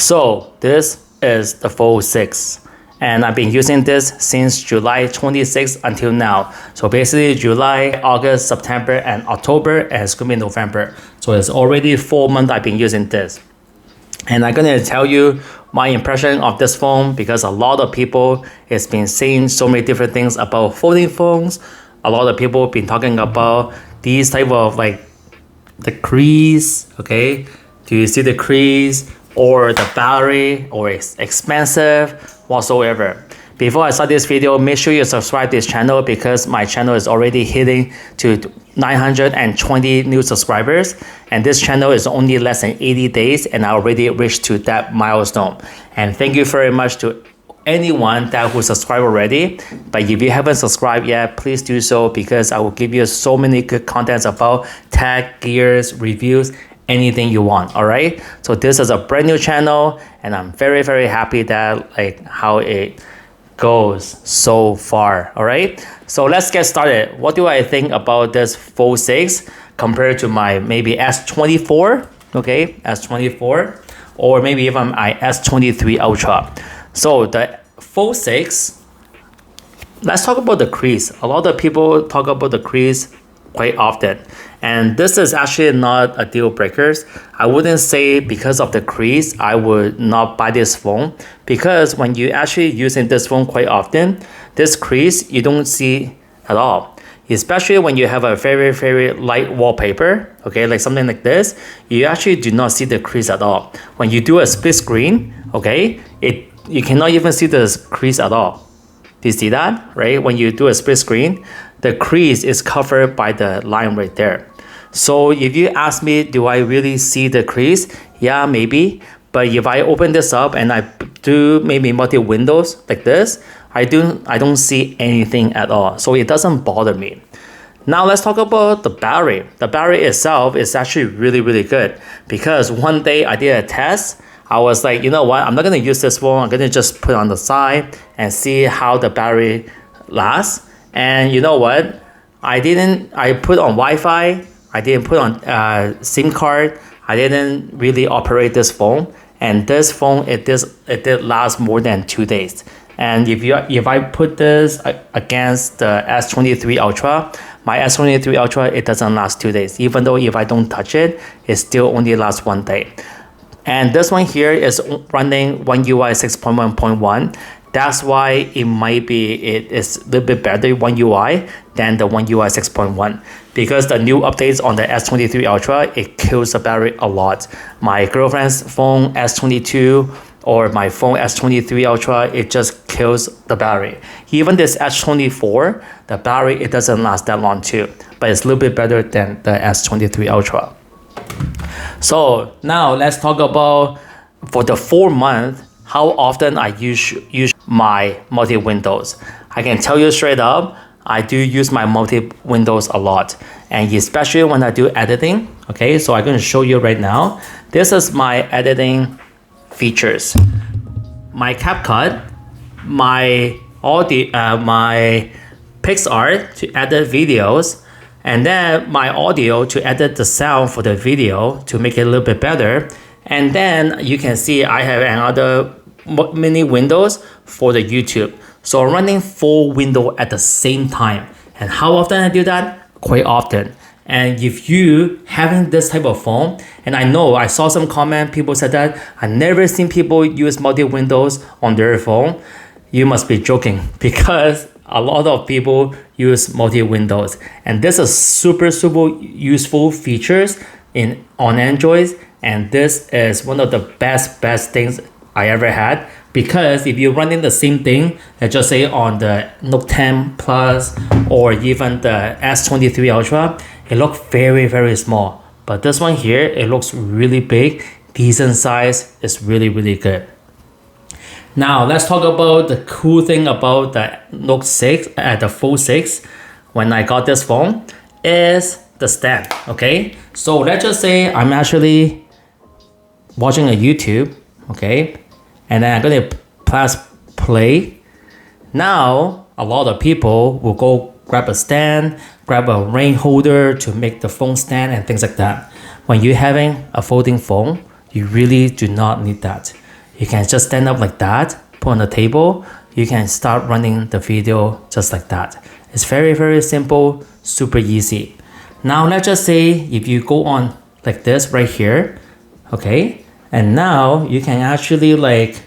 So this is the Fold 6 and I've been using this since July 26th until now. So basically July, August, September and October, and it's gonna be November. So it's already 4 months I've been using this. And I'm gonna tell you my impression of this phone because a lot of people has been saying so many different things about folding phones. A lot of people have been talking about these type of like the crease, okay? Do you see the crease or the battery or it's expensive whatsoever? Before I start this video, make sure you subscribe to this channel because my channel is already hitting to 920 new subscribers and this channel is only less than 80 days and I already reached to that milestone. And thank you very much to anyone that who subscribed already. But if you haven't subscribed yet, please do so because I will give you so many good contents about tech, gears, reviews, anything you want. All right, so this is a brand new channel and I'm very happy that like how it goes so far. All right, so let's get started. What do I think about this Fold 6 compared to my maybe S24? Okay, S24 or maybe even my S23 Ultra. So the Fold 6, let's talk about the crease. A lot of people talk about the crease quite often. And this is actually not a deal breaker. I wouldn't say because of the crease, I would not buy this phone. Because when you actually using this phone quite often, this crease you don't see at all. Especially when you have a very light wallpaper, okay, like something like this, you actually do not see the crease at all. When you do a split screen, okay, you cannot even see the crease at all. Do you see that, right? When you do a split screen, the crease is covered by the line right there. So if you ask me, do I really see the crease? Yeah, maybe. But if I open this up and I do maybe multi windows like this, I don't see anything at all. So it doesn't bother me. Now let's talk about the battery. The battery itself is actually really good because one day I did a test. I was like, you know what? I'm not gonna use this phone. I'm gonna just put it on the side and see how the battery lasts. And you know what? I put on Wi-Fi. I didn't put on SIM card. I didn't really operate this phone. And this phone, it did last more than 2 days. And if I put this against the S23 Ultra, my S23 Ultra, it doesn't last 2 days. Even though if I don't touch it, it still only lasts 1 day. And this one here is running One UI 6.1.1. That's why it might be it is a little bit better One UI than the One UI 6.1 because the new updates on the S23 Ultra, it kills the battery a lot. My girlfriend's phone S22 or my phone S23 Ultra, it just kills the battery. Even this S24, the battery, it doesn't last that long too, but it's a little bit better than the S23 Ultra. So now let's talk about for the 4 months, how often I use my multi-windows. I can tell you straight up, I do use my multi-windows a lot. And especially when I do editing, okay? So I'm gonna show you right now. This is my editing features. My CapCut, my audio, my PixArt to edit videos, and then my audio to edit the sound for the video to make it a little bit better. And then you can see I have another mini windows for the YouTube. So I'm running 4 windows at the same time. And how often I do that? Quite often. And if you having this type of phone, and I know I saw some comment, people said that I never seen people use multi windows on their phone. You must be joking because a lot of people use multi windows, and this is super useful features on Android. And this is one of the best things I ever had because if you're running the same thing, let's just say on the Note 10 Plus or even the S23 Ultra, it looks very small. But this one here, it looks really big, decent size, it's really good. Now let's talk about the cool thing about the Note 6 the Fold 6 when I got this phone is the stand, okay? So let's just say I'm actually watching a YouTube, okay? And then I'm gonna press play. Now, a lot of people will go grab a stand, grab a rain holder to make the phone stand and things like that. When you're having a folding phone, you really do not need that. you can just stand up like that, put on the table, you can start running the video just like that. It's very, very simple, super easy. Now let's just say if you go on like this right here, okay, and now you can actually like,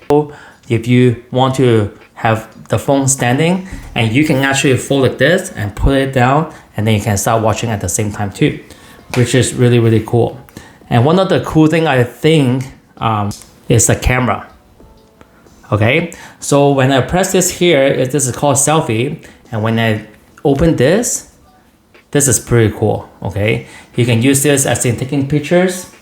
if you want to have the phone standing, and you can actually fold like this and put it down, and then you can start watching at the same time too, which is really, really cool. And one of the cool thing I think is the camera. Okay, so when I press this here, this is called selfie, and when I open this is pretty cool. Okay, you can use this as in taking pictures,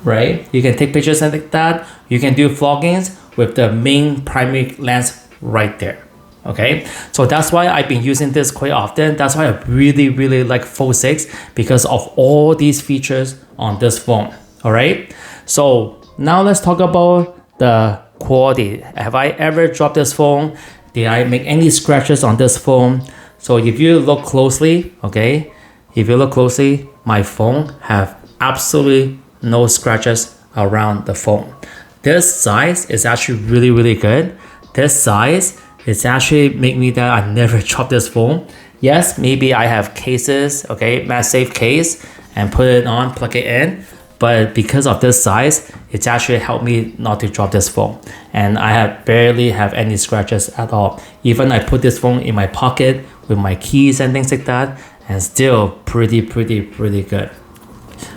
right? You can take pictures like that. You can do vloggings with the main primary lens right there. Okay, so that's why I've been using this quite often. That's why I really, really like Fold 6, because of all these features on this phone. All right, so now let's talk about the quality. Have I ever dropped this phone? Did I make any scratches on this phone? So if you look closely, okay, if you look closely, my phone have absolutely no scratches around the phone. This size is actually really, really good. This size is actually make me that I never dropped this phone. Yes, maybe I have cases, okay, MagSafe case, and put it on, plug it in. But because of this size, it's actually helped me not to drop this phone. And I have barely have any scratches at all. Even I put this phone in my pocket with my keys and things like that, and still pretty good.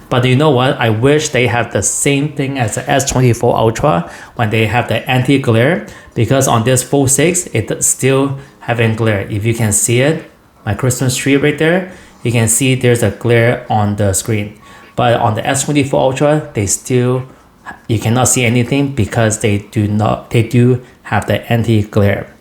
But you know what? I wish they have the same thing as the S24 Ultra when they have the anti-glare, because on this Fold 6, it still having glare. If you can see it, my Christmas tree right there, you can see there's a glare on the screen. But on the S24 Ultra, they still, you cannot see anything because they do have the anti-glare.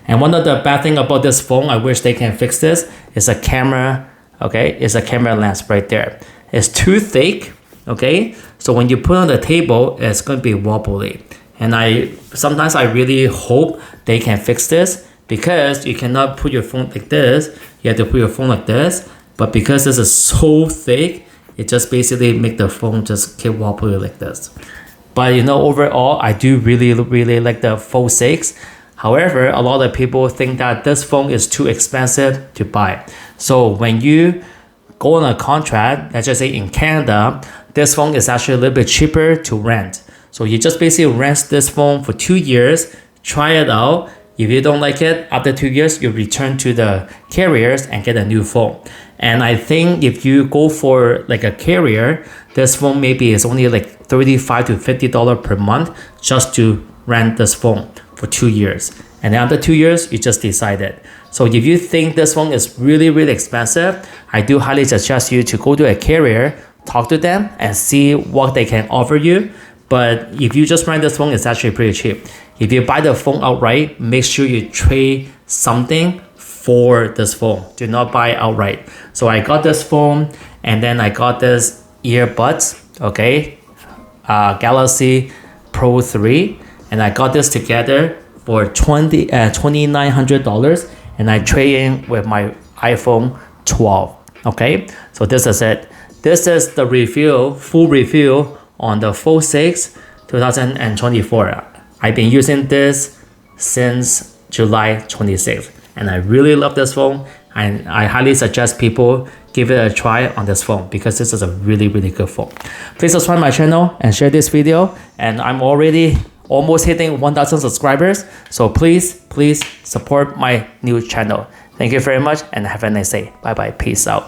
And one of the bad thing about this phone, I wish they can fix this, is a camera, okay? It's a camera lens right there. It's too thick, okay? So when you put on the table, it's going to be wobbly. And sometimes I really hope they can fix this, because you cannot put your phone like this. You have to put your phone like this. But because this is so thick, it just basically make the phone just keep wobbly like this. But you know, overall, I do really like the Fold 6. However, a lot of people think that this phone is too expensive to buy. So when you go on a contract, let's just say in Canada, this phone is actually a little bit cheaper to rent. So you just basically rent this phone for 2 years, try it out. If you don't like it, after 2 years, you return to the carriers and get a new phone. And I think if you go for like a carrier, this phone maybe is only like $35 to $50 per month just to rent this phone for 2 years. And then after 2 years, you just decide it. So if you think this phone is really expensive, I do highly suggest you to go to a carrier, talk to them, and see what they can offer you. But if you just rent this phone, it's actually pretty cheap. If you buy the phone outright, make sure you trade something for this phone. Do not buy outright. So I got this phone, and then I got this earbuds, okay, Galaxy Pro 3, and I got this together for $2,900, and I trade in with my iPhone 12. Okay, so this is it. This is the review, full review on the Fold 6 2024. I've been using this since July 26th, and I really love this phone, and I highly suggest people give it a try on this phone, because this is a really good phone. Please subscribe my channel and share this video, and I'm already almost hitting 1,000 subscribers, so please support my new channel. Thank you very much, and have a nice day. Bye bye, peace out.